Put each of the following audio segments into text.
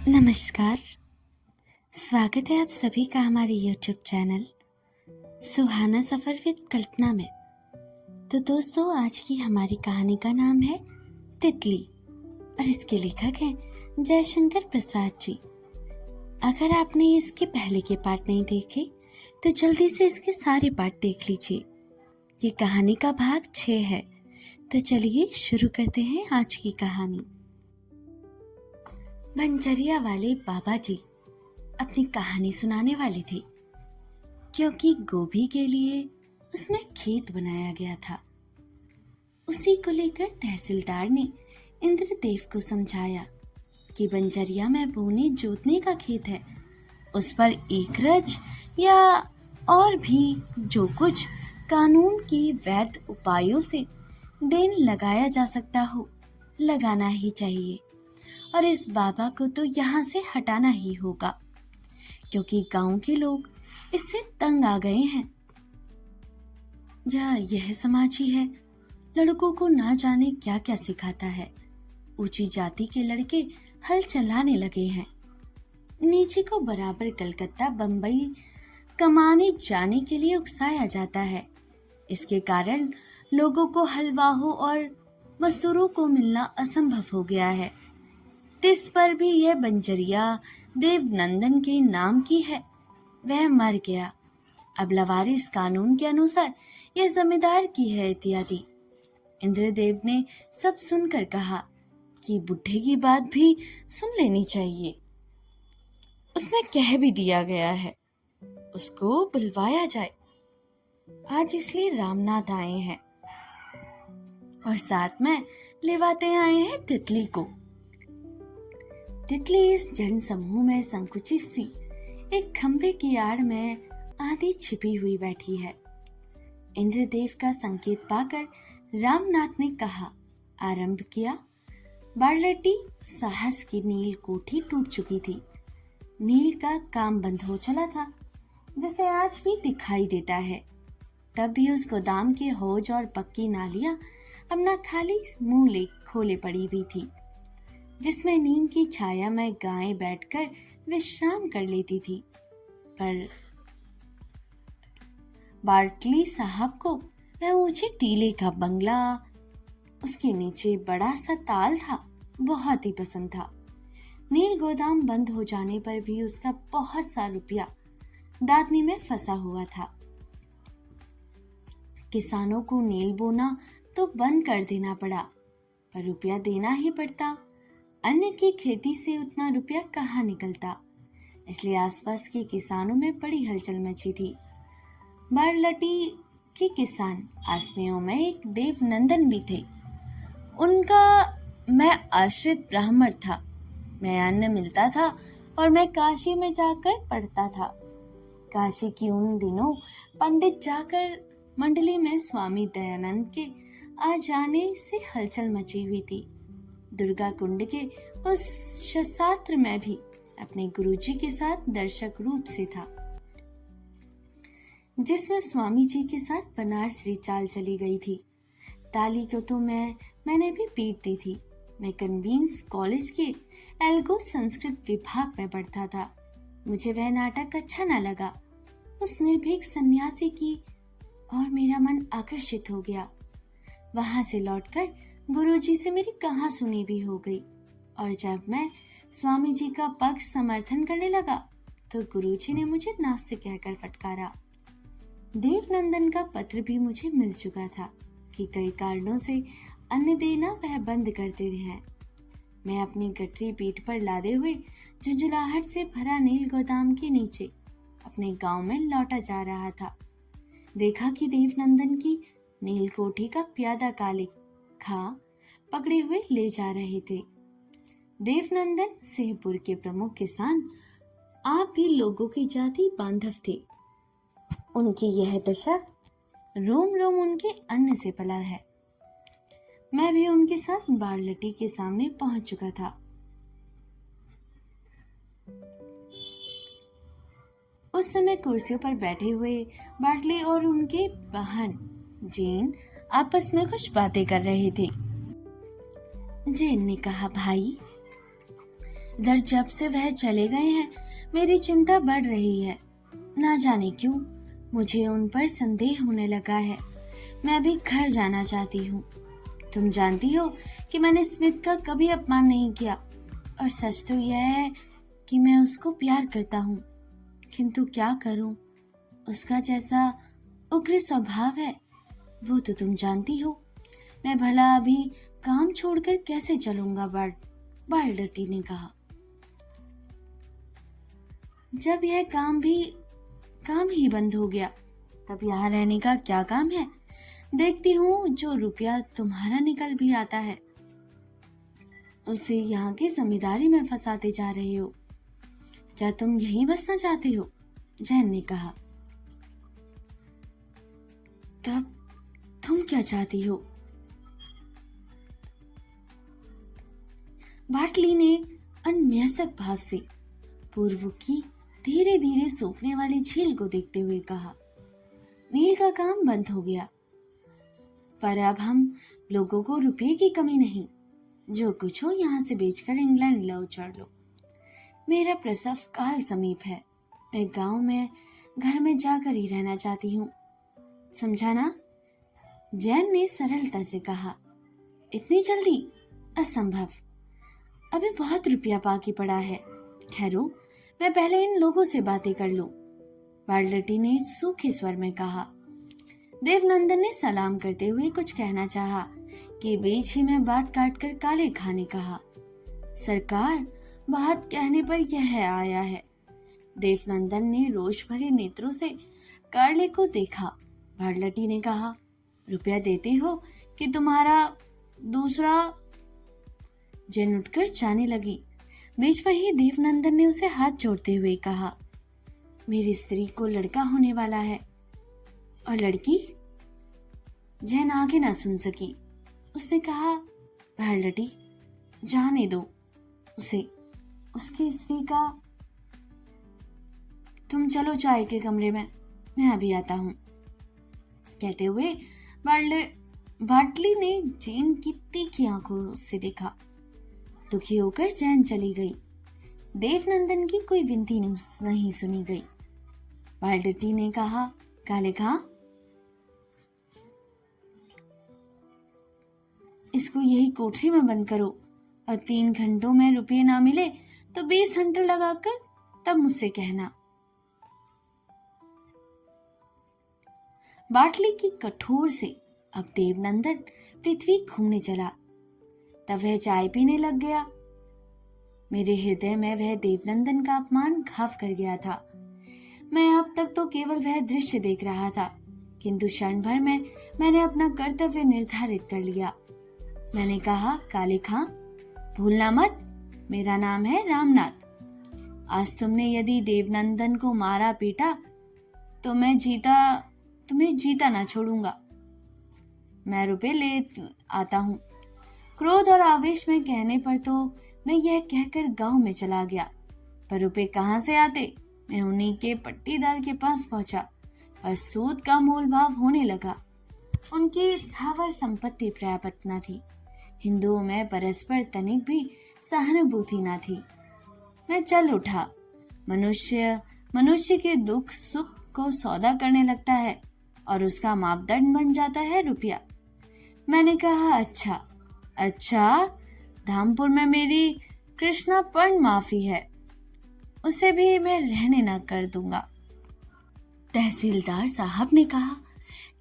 नमस्कार। स्वागत है आप सभी का हमारे YouTube channel Suhana Safar with Kalpana में। तो दोस्तों, आज की हमारी कहानी का नाम है तितली और इसके लेखक हैं जयशंकर प्रसाद जी। अगर आपने इसके पहले के पार्ट नहीं देखे तो जल्दी से इसके सारे पार्ट देख लीजिए। ये कहानी का भाग 6 है। तो चलिए शुरू करते हैं आज की कहानी। बंजरिया वाले बाबा जी अपनी कहानी सुनाने वाले थे, क्योंकि गोभी के लिए उसमें खेत बनाया गया था। उसी को लेकर तहसीलदार ने इंद्रदेव को समझाया कि बंजरिया में बोने जोतने का खेत है, उस पर एकरज या और भी जो कुछ कानून के वैध उपायों से देन लगाया जा सकता हो लगाना ही चाहिए, और इस बाबा को तो यहाँ से हटाना ही होगा, क्योंकि गांव के लोग इससे तंग आ गए हैं। यह समाज ही है, लड़कों को ना जाने क्या क्या सिखाता है। ऊंची जाति के लड़के हल चलाने लगे हैं, नीचे को बराबर कलकत्ता बंबई कमाने जाने के लिए उकसाया जाता है। इसके कारण लोगों को हलवाहों और मजदूरों को मिलना असंभव हो गया है। तिस पर भी यह बंजरिया देवनंदन के नाम की है, वह मर गया। अब लवारिस कानून के अनुसार यह जमींदार की है इत्यादि। इंद्रदेव ने सब सुनकर कहा कि बुढ़े की बात भी सुन लेनी चाहिए। उसमें कह भी दिया गया है उसको बुलवाया जाए। आज इसलिए रामनाथ आए हैं और साथ में लेवाते आए हैं तितली को। तितली इस जन समूह में संकुचित सी एक खंभे की आड़ में आधी छिपी हुई बैठी है। इंद्रदेव का संकेत पाकर रामनाथ ने कहा, आरंभ किया। बारलेटी साहस की नील कोठी टूट चुकी थी। नील का काम बंद हो चला था, जिसे आज भी दिखाई देता है। तब भी उस गोदाम के हौज और पक्की नालियां अपना खाली मुंह खोले पड़ी हुई थी, जिसमें नीम की छाया में गायें बैठकर विश्राम कर लेती थी। पर बार्टली साहब को वह ऊंचे टीले का बंगला, उसके नीचे बड़ा सा ताल था, बहुत ही पसंद था। नील गोदाम बंद हो जाने पर भी उसका बहुत सा रुपया दादनी में फंसा हुआ था। किसानों को नील बोना तो बंद कर देना पड़ा, पर रुपया देना ही पड़ता। अन्य की खेती से उतना रुपया कहाँ निकलता, इसलिए आसपास के किसानों में बड़ी हलचल मची थी। बारलटी के किसान आसमियों में एक देवनंदन भी थे। उनका मैं आश्रित ब्राह्मण था। मैं अन्न मिलता था और मैं काशी में जाकर पढ़ता था। काशी की उन दिनों पंडित जाकर मंडली में स्वामी दयानंद के आ जाने से हलचल मची हुई थी। दुर्गा कुंड के उस शस्त्र में भी अपने गुरुजी के साथ दर्शक रूप से था, जिसमें स्वामी जी के साथ बनारसी चाल चली गई थी। ताली को तो मैंने भी पीट दी थी। मैं कन्वींस कॉलेज के एल्गो संस्कृत विभाग में पढ़ता था। मुझे वह नाटक अच्छा न लगा, उस निर्भीक सन्यासी की, और मेरा मन आकर्षित हो गया। वहां से लौटकर गुरुजी से मेरी कहाँ सुनी भी हो गई, और जब मैं स्वामी जी का पक्ष समर्थन करने लगा तो गुरुजी ने मुझे नास्तिक कहकर फटकारा। देवनंदन का पत्र भी मुझे मिल चुका था कि कई कारणों से अन्न देना वह बंद करते हैं। मैं अपनी गठरी पीठ पर लादे हुए झुंझुलाहट से भरा नील गोदाम के नीचे अपने गांव में लौटा जा रहा था। देखा कि देवनंदन की नील कोठी का प्यादा काले खा पकड़े हुए ले जा रहे थे। देवनंदन सिंहपुर के प्रमुख किसान आप भी लोगों की जाति बांधव थे। उनकी यह दशा रोम रोम उनके अन्न से पला है। मैं भी उनके साथ बारलटी के सामने पहुंच चुका था। उस समय कुर्सियों पर बैठे हुए बार्टली और उनके बहन जेन आपस में कुछ बातें कर रहे थे। जेन ने कहा, भाई इधर जब से वह चले गए हैं मेरी चिंता बढ़ रही है। ना जाने क्यों मुझे उन पर संदेह होने लगा है। मैं भी घर जाना चाहती हूँ। तुम जानती हो कि मैंने स्मिथ का कभी अपमान नहीं किया और सच तो यह है कि मैं उसको प्यार करता हूँ, किंतु क्या करूँ, उसका जैसा उग्र स्वभाव है वो तो तुम जानती हो। मैं भला अभी काम छोड़कर कैसे चलूंगा? बाल्डर्टी ने कहा। जब यह काम ही बंद हो गया तब यहाँ रहने का क्या काम है? देखती हूँ जो रुपया तुम्हारा निकल भी आता है उसे यहाँ की जमींदारी में फंसाते जा रहे हो। क्या तुम यहीं बसना चाहते हो? जैन ने कहा। तब तुम क्या चाहती हो? बाटली ने अन्मयस्क भाव से पूर्व की धीरे धीरे सूखने वाली झील को देखते हुए कहा। नील का काम बंद हो गया, पर अब हम लोगों को रुपये की कमी नहीं। जो कुछ हो यहाँ से बेचकर इंग्लैंड लो चढ़ लो। मेरा प्रसव काल समीप है। मैं गांव में घर में जाकर ही रहना चाहती हूँ, समझा ना? जैन ने सरलता से कहा। इतनी जल्दी? असंभव। अभी बहुत रुपया बाकी पड़ा है। ठहरो, मैं पहले इन लोगों से बातें कर लूं। बाल्डर्टी ने सूखे स्वर में कहा। देवनंदन ने सलाम करते हुए कुछ कहना चाहा कि बीच ही में बात काटकर काले खां ने कहा, सरकार, बात कहने पर यह आया है। देवनंदन ने रोष भरे नेत्रों से कार्ले को देखा। बाल्डर्टी ने कहा, रुपया देते हो कि तुम्हारा दूसरा? जैन उठकर जाने लगी। बीच में ही देवनंदन ने उसे हाथ जोड़ते हुए कहा, मेरी स्त्री को लड़का होने वाला है। और लड़की? जैन आगे ना सुन सकी। उसने कहा, बाल्डर्टी, जाने दो उसे, उसकी स्त्री का। तुम चलो चाय के कमरे में, मैं अभी आता हूँ। कहते हुए बाटली ने जैन की तीखी आंखों से देखा। दुखी होकर जैन चली गई। देवनंदन की कोई विनती नहीं सुनी गई। बाल्डर्टी ने कहा, काले खां, इसको यही कोठरी में बंद करो और 3 घंटों में रुपये ना मिले तो 20 हंटर लगाकर तब मुझसे कहना। बाटली की कठोर से अब देवनंदन पृथ्वी घूमने चला। तब वह चाय पीने लग गया। मेरे हृदय में वह देवनंदन का अपमान घाव कर गया था। मैं अब तक तो केवल वह दृश्य देख रहा था, किंतु क्षण भर में मैंने अपना कर्तव्य निर्धारित कर लिया। मैंने कहा, काले खां, भूलना मत, मेरा नाम है रामनाथ। आज तुमने यदि देवनंदन को मारा पीटा तो मैं तुम्हें जीता ना छोड़ूंगा। मैं रुपए ले आता हूँ। क्रोध और आवेश में कहने पर तो मैं यह कहकर गांव में चला गया, पर रुपए कहाँ से आते? मैं उन्हीं के पट्टीदार के पास पहुंचा, पर सूद का मोल भाव होने लगा। उनकी स्थावर संपत्ति पर्याप्त न थी। हिंदुओं में परस्पर तनिक भी सहानुभूति न थी। मैं चल उठा। मनुष्य के दुख सुख को सौदा करने लगता है और उसका मापदंड बन जाता है रुपया। मैंने कहा, अच्छा, धामपुर में मेरी कृष्णा पर्ण माफी है, उसे भी मैं रहने न कर दूंगा। तहसीलदार साहब ने कहा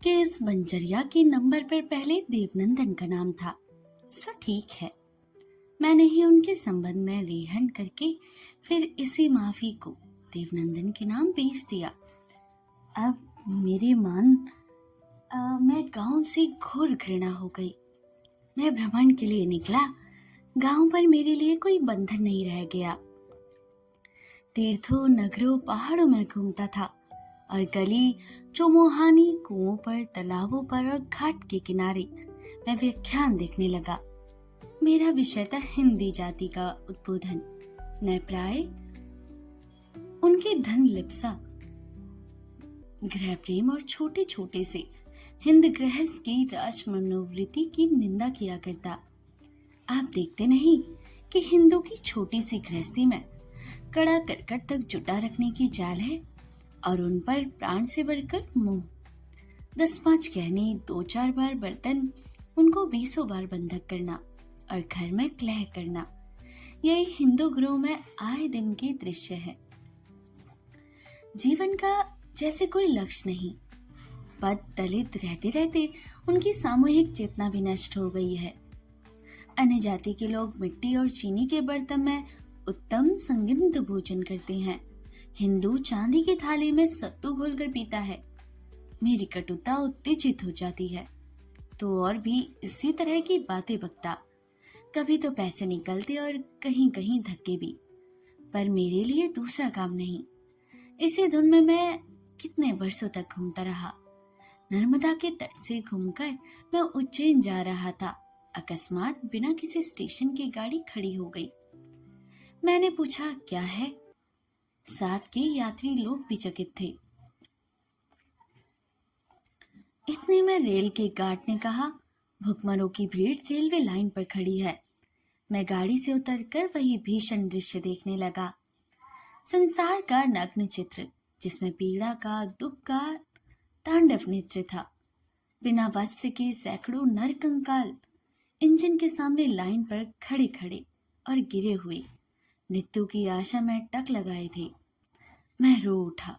कि इस बंजरिया के नंबर पर पहले देवनंदन का नाम था। सो ठीक है। मैंने ही उनके संबंध में रेहन करके फिर इसी माफी को देवनंदन के नाम बेच दिया। अब मेरी मैं गांव से घोर घृणा हो गई। मैं भ्रमण के लिए निकला। गांव पर मेरे लिए कोई बंधन नहीं रह गया। तीर्थों, नगरों, पहाड़ों में घूमता था और गली चौमुहानी, कुओं पर, तालाबों पर और घाट के किनारे मैं व्याख्यान देखने लगा। मेरा विषय था हिंदी जाति का उद्बोधन। मैं प्राय उनके धन लिप्सा, गृह प्रेम और छोटे छोटे से हिंद गृहस्थ की राज मनोवृत्ति की निंदा किया करता। आप देखते नहीं कि हिंदू की छोटी सी गृहस्थी में कड़ा करकट तक जुटा रखने की चाल है और उन पर प्राण से बढ़कर मोह। 10-5 गहने, 2-4 बार बर्तन, उनको 20 बार बंधक करना और घर में कलह करना, यही हिंदू गृह में आए दिन के दृश्य है। जीवन का जैसे कोई लक्ष्य नहीं, पद दलित रहते रहते उनकी सामूहिक चेतना भी नष्ट हो गई है। अन्य जाति के लोग मिट्टी और चीनी के बर्तन में उत्तम संगित भोजन करते हैं, हिंदू चांदी की थाली में सत्तू घोलकर पीता है। मेरी कटुता उत्तेजित हो जाती है तो और भी इसी तरह की बातें बकता। कभी तो पैसे निकलते और कहीं कहीं धक्के भी, पर मेरे लिए दूसरा काम नहीं। इसी धुन में मैं कितने वर्षों तक घूमता रहा। नर्मदा के तट से घूमकर मैं उज्जैन जा रहा था। अकस्मात बिना किसी स्टेशन की गाड़ी खड़ी हो गई। मैंने पूछा, क्या है? साथ के यात्री लोग भी चकित थे। इतने में रेल के गार्ड ने कहा, भुखमरों की भीड़ रेलवे लाइन पर खड़ी है। मैं गाड़ी से उतरकर वही भीषण दृश्य देखने लगा। संसार का नग्न चित्र, जिसमें पीड़ा का, दुख का तांडव नृत्य था। बिना वस्त्र के सैकड़ों नर कंकाल इंजन के सामने लाइन पर खड़े खड़े और गिरे हुए मृत्यु की आशा में टक लगाए थे। मैं रो उठा।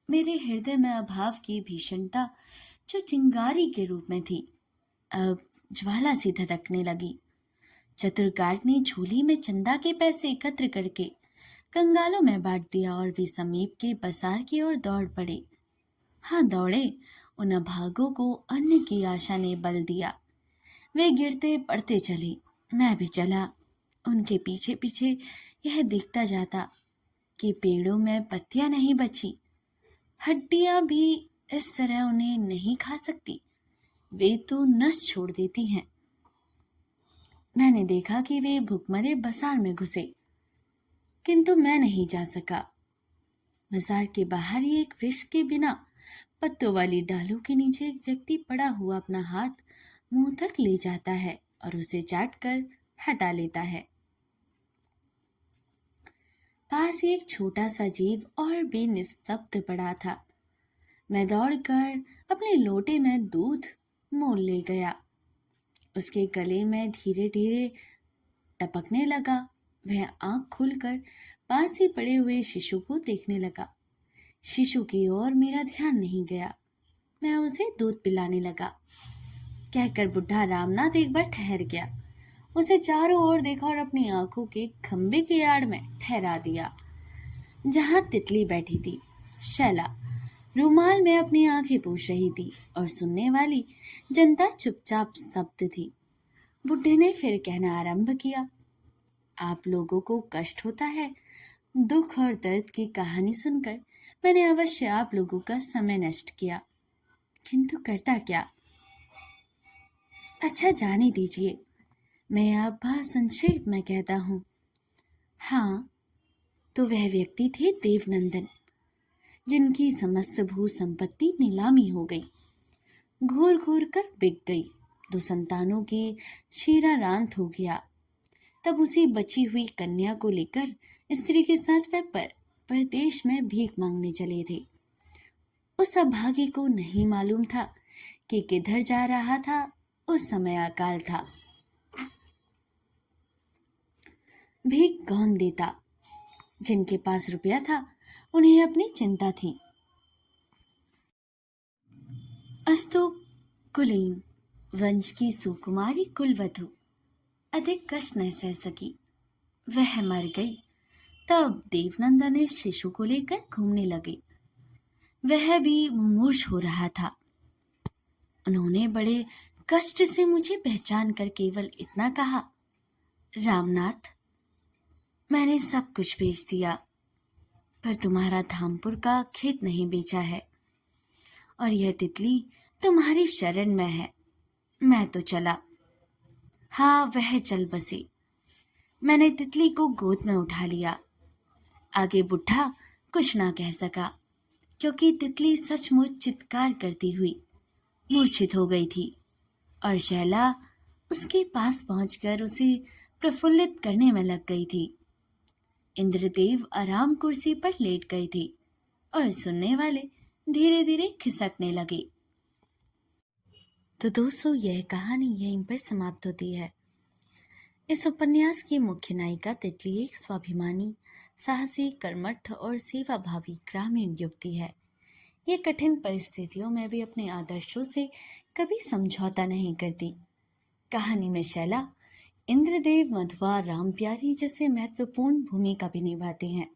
मेरे हृदय में अभाव की भीषणता, जो चिंगारी के रूप में थी, अब ज्वाला सी धधकने लगी। चतुर गार्ड ने झोली में चंदा के पैसे एकत्र करके कंगालों में बांट दिया और वे समीप के बाजार की ओर दौड़ पड़े। हाँ, दौड़े। उन अभागों को अन्न की आशा ने बल दिया। वे गिरते पड़ते चले, मैं भी चला उनके पीछे पीछे। यह दिखता जाता कि पेड़ों में पत्तियां नहीं बची, हड्डियां भी इस तरह उन्हें नहीं खा सकती, वे तो नस छोड़ देती हैं। मैंने देखा कि वे भूखमरे बाजार में घुसे, किंतु मैं नहीं जा सका। बाजार के बाहर ही एक वृक्ष के बिना पत्तों वाली डालों के नीचे एक व्यक्ति पड़ा हुआ अपना हाथ मुंह तक ले जाता है और उसे चाट कर हटा लेता है। पास ही एक छोटा सा जीव और भी निस्तब्ध पड़ा था। मैं दौड़कर अपने लोटे में दूध मोल ले गया। उसके गले में धीरे धीरे टपकने लगा। वह आंख खोलकर पास ही पड़े हुए शिशु को देखने लगा। शिशु की ओर मेरा ध्यान नहीं गया। मैं उसे दूध पिलाने लगा। कहकर बुढ़ा रामनाथ एक बार ठहर गया। उसे चारों ओर देखा और अपनी आंखों के खंबे की आड़ में ठहरा दिया, जहां तितली बैठी थी। शैला रुमाल में अपनी आंखें पोंछ रही थी और सुनने वाली जनता चुपचाप स्तब्ध थी। बुढ़े ने फिर कहना आरंभ किया, आप लोगों को कष्ट होता है। दुख और दर्द की कहानी सुनकर मैंने अवश्य आप लोगों का समय नष्ट किया, किंतु करता क्या। अच्छा, जाने दीजिए, मैं अब संक्षेप में कहता हूँ। हाँ, तो वह व्यक्ति थे देवनंदन, जिनकी समस्त भू संपत्ति नीलामी हो गई, घूर घूर कर बिक गई। 2 संतानों की शीरारांत हो गया। तब उसी बची हुई कन्या को लेकर स्त्री के साथ वह परदेश में भीख मांगने चले थे। उस अभागी को नहीं मालूम था कि किधर जा रहा था। उस समय अकाल था। भीख कौन देता? जिनके पास रुपया था उन्हें अपनी चिंता थी। अस्तु कुलीन वंश की सुकुमारी कुलवधु अधिक कष्ट न सह सकी, वह मर गई। तब देवनंदन इस शिशु को लेकर घूमने लगे। वह भी मुमूर्ष हो रहा था। उन्होंने बड़े कष्ट से मुझे पहचान कर केवल इतना कहा, रामनाथ, मैंने सब कुछ बेच दिया, पर तुम्हारा धामपुर का खेत नहीं बेचा है, और यह तितली तुम्हारी शरण में है। मैं तो चला। हाँ, वह चल बसे। मैंने तितली को गोद में उठा लिया। आगे बुढ़ा कुछ ना कह सका, क्योंकि तितली सचमुच चित्कार करती हुई मूर्छित हो गई थी और शैला उसके पास पहुंचकर उसे प्रफुल्लित करने में लग गई थी। इंद्रदेव आराम कुर्सी पर लेट गए थे और सुनने वाले धीरे धीरे खिसकने लगे। तो दोस्तों, यह कहानी यहीं पर समाप्त होती है। इस उपन्यास की मुख्य नायिका तितली एक स्वाभिमानी, साहसी, कर्मठ और सेवाभावी ग्रामीण युवती है। ये कठिन परिस्थितियों में भी अपने आदर्शों से कभी समझौता नहीं करती। कहानी में शैला, इंद्रदेव, मधुआ, रामप्यारी जैसे महत्वपूर्ण भूमिका भी निभाते हैं।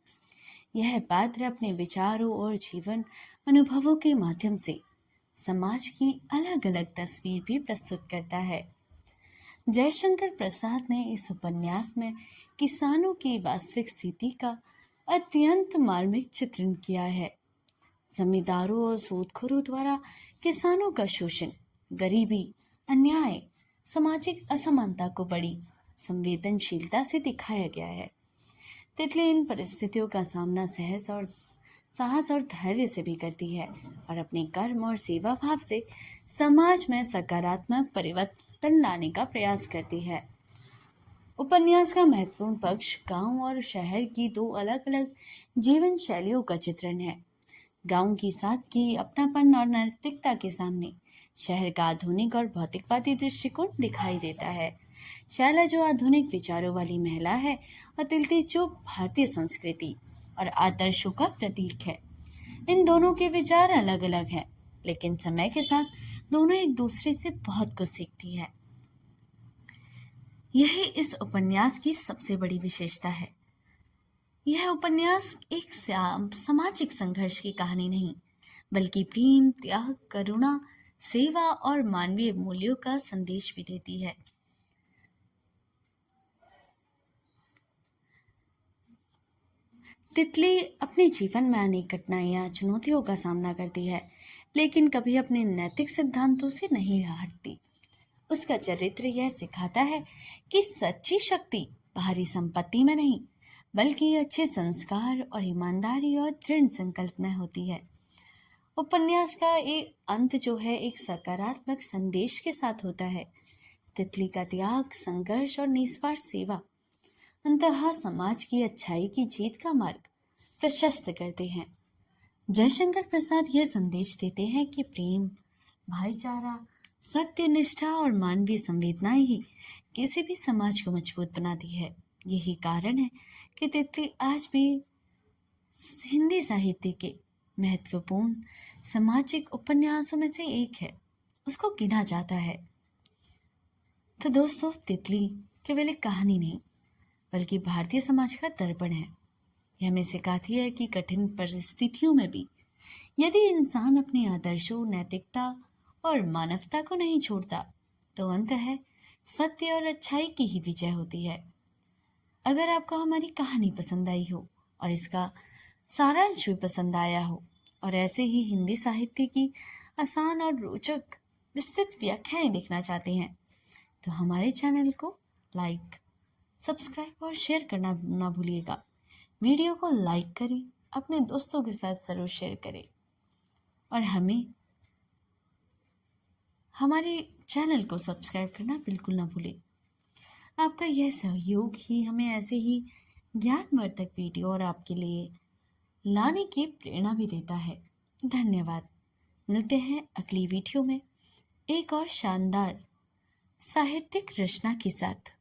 यह पात्र अपने विचारों और जीवन अनुभवों के माध्यम से समाज की अलग अलग तस्वीर भी प्रस्तुत करता है। जयशंकर प्रसाद ने इस उपन्यास में किसानों की वास्तविक स्थिति का अत्यंत मार्मिक चित्रण किया है। जमींदारों और सूदखोरों द्वारा किसानों का शोषण, गरीबी, अन्याय, सामाजिक असमानता को बड़ी संवेदनशीलता से दिखाया गया है। तितली इन परिस्थितियों का सामना साहस और धैर्य से भी करती है और अपने कर्म और सेवा भाव से समाज में सकारात्मक परिवर्तन लाने का प्रयास करती है। उपन्यास का महत्वपूर्ण पक्ष गांव और शहर की दो अलग अलग जीवन शैलियों का चित्रण है। गांव की सादगी, अपनापन और नैतिकता के सामने शहर का आधुनिक और भौतिकवादी दृष्टिकोण दिखाई देता है। शैला जो आधुनिक विचारों वाली महिला है और तितली जो भारतीय संस्कृति और आदर्शों का प्रतीक है। इन दोनों के विचार अलग अलग हैं, लेकिन समय के साथ दोनों एक दूसरे से बहुत कुछ सीखती है। यही इस उपन्यास की सबसे बड़ी विशेषता है। यह उपन्यास एक सामाजिक संघर्ष की कहानी नहीं, बल्कि प्रेम, त्याग, करुणा, सेवा और मानवीय मूल्यों का संदेश भी देती है। तितली अपने जीवन में अनेक कठिनाइयां, चुनौतियों का सामना करती है, लेकिन कभी अपने नैतिक सिद्धांतों से नहीं हटती। उसका चरित्र यह सिखाता है कि सच्ची शक्ति बाहरी संपत्ति में नहीं, बल्कि अच्छे संस्कार और ईमानदारी और दृढ़ संकल्प में होती है। उपन्यास का एक अंत जो है एक सकारात्मक संदेश के साथ होता है। तितली का त्याग, संघर्ष और निस्वार्थ सेवा अंततः समाज की अच्छाई की जीत का मार्ग प्रशस्त करते हैं। जयशंकर प्रसाद यह संदेश देते हैं कि प्रेम, भाईचारा, सत्य, निष्ठा और मानवीय संवेदनाएं ही किसी भी समाज को मजबूत बनाती है। यही कारण है कि तितली आज भी हिंदी साहित्य के महत्वपूर्ण सामाजिक उपन्यासों में से एक है, उसको गिना जाता है। तो दोस्तों, तितली केवल एक कहानी नहीं, बल्कि भारतीय समाज का दर्पण है। यह हमें सिखाती है कि कठिन परिस्थितियों में भी यदि इंसान अपने आदर्शों, नैतिकता और मानवता को नहीं छोड़ता, तो अंततः सत्य और अच्छाई की ही विजय होती है। अगर आपको हमारी कहानी पसंद आई हो और इसका सारांश भी पसंद आया हो और ऐसे ही हिंदी साहित्य की आसान और रोचक विस्तृत व्याख्याएं देखना चाहते हैं, तो हमारे चैनल को लाइक, सब्सक्राइब और शेयर करना ना भूलिएगा। वीडियो को लाइक करें, अपने दोस्तों के साथ ज़रूर शेयर करें और हमारे चैनल को सब्सक्राइब करना बिल्कुल ना भूलें। आपका यह सहयोग ही हमें ऐसे ही ज्ञानवर्धक वीडियो और आपके लिए लाने की प्रेरणा भी देता है। धन्यवाद। मिलते हैं अगली वीडियो में एक और शानदार साहित्यिक रचना के साथ।